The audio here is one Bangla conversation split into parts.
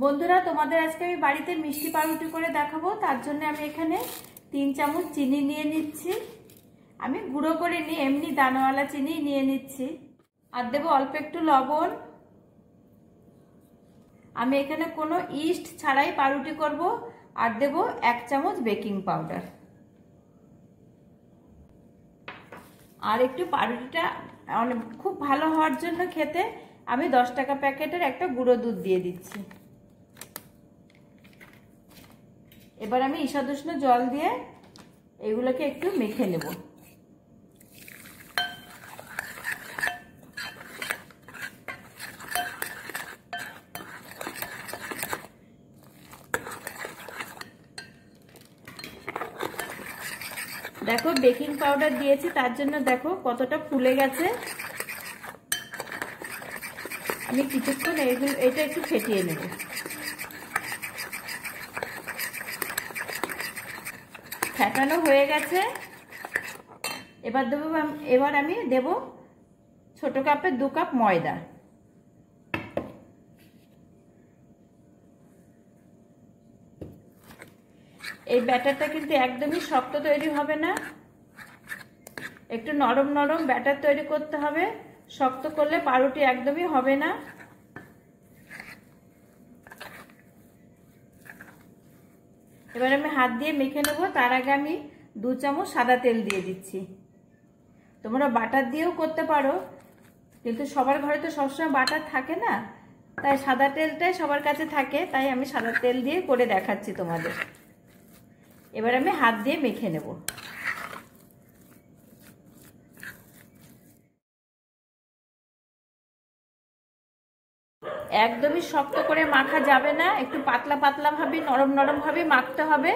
বন্ধুরা তোমাদের আজকে আমি বাড়িতে মিষ্টি পাউরুটি করে দেখাবো। তার জন্য আমি এখানে 3 চামচ চিনি নিয়ে নিচ্ছি। আমি গুঁড়ো করে নিয়ে এমনি দানাওয়ালা চিনি নিয়ে নিচ্ছি। আর দেবো অল্প একটু লবণ। আমি এখানে কোনো ইস্ট ছাড়াই পাউরুটি করব। আর দেবো 1 চামচ বেকিং পাউডার। আর একটু পাউরুটিটা খুব ভালো হওয়ার জন্য খেতে আমি 10 টাকা প্যাকেটের একটা গুঁড়ো দুধ দিয়ে দিচ্ছি। এবার আমি ঈষদুষ্ণ জল দিয়ে এগুলোকে একটু মেখে নেব। দেখো বেকিং পাউডার দিয়েছি, তার জন্য দেখো কতটা ফুলে গেছে। আমি কিছুক্ষণ এটা একটু ফেটিয়ে নেব। ফেটানো হয়ে গেছে। এবার আমি দেব ছোট কাপের 2 কাপ ময়দা। এই ব্যাটারটা কিন্তু একদমই শক্ত তৈরি হবে না, একটু নরম নরম ব্যাটার তৈরি করতে হবে। শক্ত করলে পাউরুটি একদমই হবে না। এবার আমি হাত দিয়ে মেখে নেব। তার আগে আমি 2 চামচ সাদা তেল দিয়ে দিচ্ছি। তোমরা বাটার দিয়েও করতে পারো, কিন্তু সবার ঘরে তো সবসময় বাটার থাকে না, তাই সাদা তেলটাই সবার কাছে থাকে, তাই আমি সাদা তেল দিয়ে করে দেখাচ্ছি তোমাদের। এবার আমি হাত দিয়ে মেখে নেব। একদমই শক্ত করে মাখা যাবে না, একটু পাতলা পাতলা ভাবে নরম নরম ভাবে মাখতে হবে।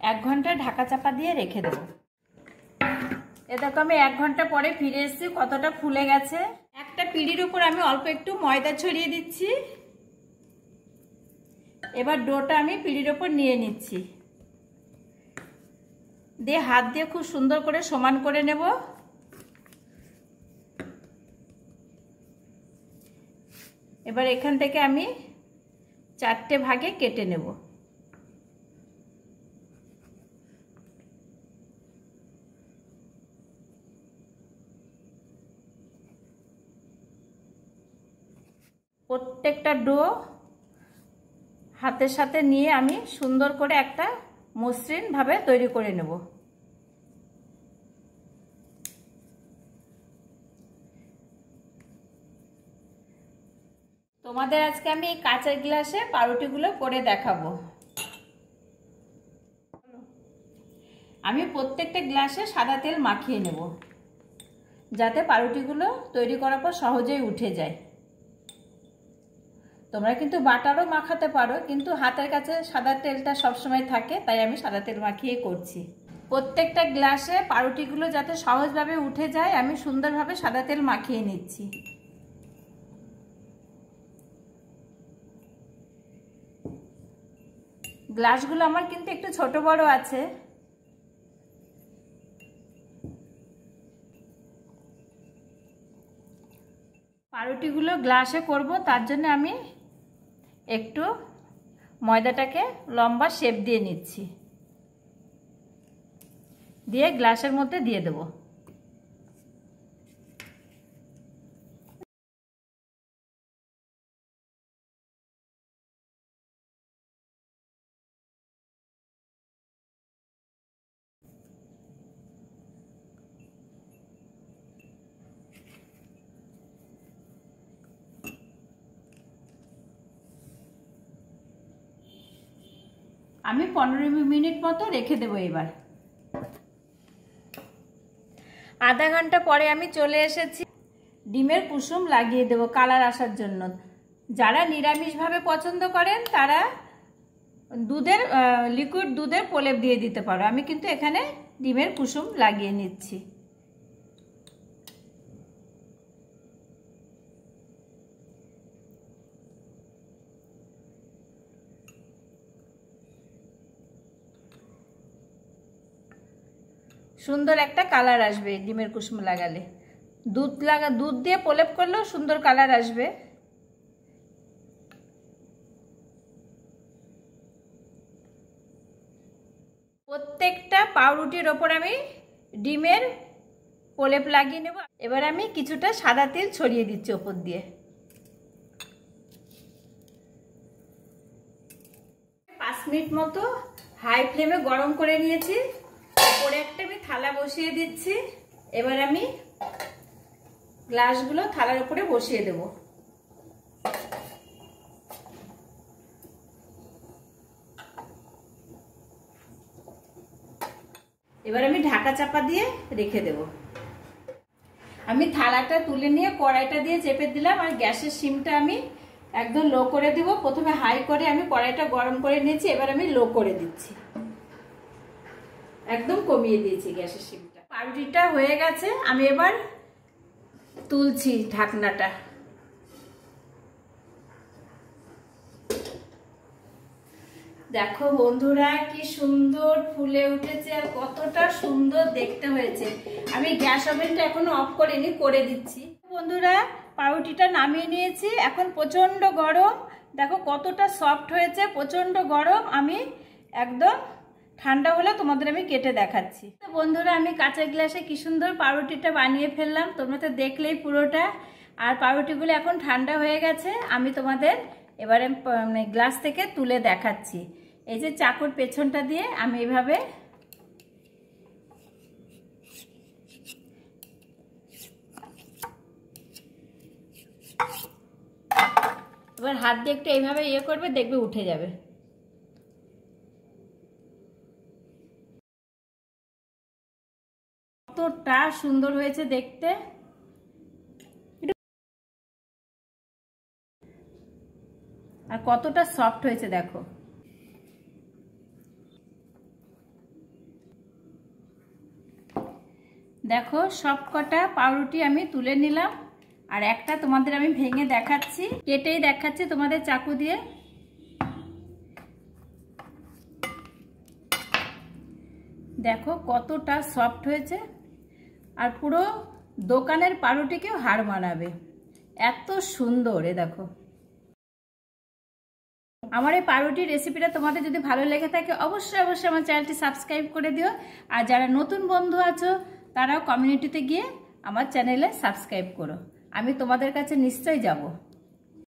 1 ঘন্টা ঢাকা চাপা দিয়ে রেখে দেব। এ দেখো আমি 1 ঘন্টা পরে ফিরে এসেছি, কতটা ফুলে গেছে। একটা পিঁড়ির উপর আমি অল্প একটু ময়দা ছড়িয়ে দিচ্ছি। এবার ডোটা আমি পিঁড়ির উপর নিয়ে নিচ্ছি, দিয়ে হাত দিয়ে খুব সুন্দর করে সমান করে নেব। এবার এখান থেকে আমি 4টে ভাগে কেটে নেব। প্রত্যেকটা ডো হাতের সাথে নিয়ে আমি সুন্দর করে একটা মসৃণ ভাবে তৈরি করে নেব। তোমাদের আজকে আমি এই কাঁচের গ্লাসে পাউরুটিগুলো করে দেখাবো। আমি প্রত্যেকটা গ্লাসে সাদা তেল মাখিয়ে নেব, যাতে পাউরুটিগুলো তৈরি করার পর সহজেই উঠে যায়। তোমরা কিন্তু বাটারও মাখাতে পারো, কিন্তু হাতের কাছে সাদা তেলটা সবসময় থাকে, তাই আমি সাদা তেল মাখিয়ে করছি। প্রত্যেকটা গ্লাসে পাউরুটিগুলো যাতে সহজভাবে উঠে যায়, আমি সুন্দরভাবে সাদা তেল মাখিয়ে নিচ্ছি। গ্লাসগুলো আমার কিন্তু একটু ছোট বড় আছে। পাউরুটিগুলো গ্লাসে করব, তার জন্য আমি একটু ময়দাটাকে লম্বা শেপ দিয়ে নিচ্ছি, দিয়ে গ্লাসের মধ্যে দিয়ে দেব। আমি 15 মিনিট মতো রেখে দেবো। এবার আধা ঘন্টা পরে আমি চলে এসেছি। ডিমের কুসুম লাগিয়ে দেবো কালার আসার জন্য। যারা নিরামিষভাবে পছন্দ করেন তারা লিকুইড দুধের প্রলেপ দিয়ে দিতে পারো। আমি কিন্তু এখানে ডিমের কুসুম লাগিয়ে নিচ্ছি। সুন্দর একটা কালার আসবে ডিমের কুসুম লাগালে। দুধ দিয়ে প্রলেপ করলেও সুন্দর কালার আসবে। প্রত্যেকটা পাউরুটির ওপর আমি ডিমের প্রলেপ লাগিয়ে নেব। এবার আমি কিছুটা সাদা তেল ছড়িয়ে দিচ্ছি ওপর দিয়ে। 5 মিনিট মতো হাই ফ্লেমে গরম করে নিয়েছি। উপরে একটা আমি থালা বসিয়ে দিচ্ছি। এবার আমি গ্লাসগুলো থালার উপরে বসিয়ে দেব। এবার আমি ঢাকা চাপা দিয়ে রেখে দেব। আমি থালাটা তুলে নিয়ে কড়াইটা দিয়ে চেপে দিলাম আর গ্যাসের সিমটা আমি একদম লো করে দিব। প্রথমে হাই করে আমি কড়াইটা গরম করে নিয়েছি, এবার আমি লো করে দিচ্ছি, একদম কমিয়ে দিয়েছি গ্যাসের সিমটা। পাউরুটিটা হয়ে গেছে, আমি এবার তুলছি ঢাকনাটা। দেখো বন্ধুরা কি সুন্দর ফুলে উঠেছে আর কতটা সুন্দর দেখতে হয়েছে। আমি গ্যাস ওভেনটা এখনো অফ করিনি, করে দিচ্ছি। বন্ধুরা পাউরুটিটা নামিয়ে নিয়েছি, এখন প্রচন্ড গরম। দেখো কতটা সফট হয়েছে, প্রচন্ড গরম। আমি একদম ঠান্ডা হলে তোমাদের আমি কেটে দেখাচ্ছি। তো বন্ধুরা আমি কাঁচের গ্লাসে কি সুন্দর পাউরুটিটা বানিয়ে ফেললাম, তোমরা তো দেখলেই পুরোটা। আর পাউরুটিগুলো এখন ঠান্ডা হয়ে গেছে, আমি তোমাদের এবারে গ্লাস থেকে তুলে দেখাচ্ছি। এই যে চাকুর পেছনটা দিয়ে আমি এইভাবে এবার হাত দিয়ে একটু এইভাবে ইয়ে করবে, দেখবে উঠে যাবে। কতটা সুন্দর হয়েছে দেখতে, আর কতটা সফট হয়েছে দেখো। দেখো সব কটা পাউরুটি আমি তুলে নিলাম, আর একটা তোমাদের আমি ভেঙে দেখাচ্ছি, কেটেই দেখাচ্ছি তোমাদের চাকু দিয়ে। দেখো কতটা সফট হয়েছে, আর পুরো দোকানের পাউরুটিকেও হার মানাবে, এত সুন্দর। এ দেখো, আমার এই পাউরুটির রেসিপিটা তোমাদের যদি ভালো লেগে থাকে অবশ্যই অবশ্যই আমার চ্যানেলটি সাবস্ক্রাইব করে দিও। আর যারা নতুন বন্ধু আছো তারাও কমিউনিটিতে গিয়ে আমার চ্যানেলে সাবস্ক্রাইব করো, আমি তোমাদের কাছে নিশ্চয়ই যাব।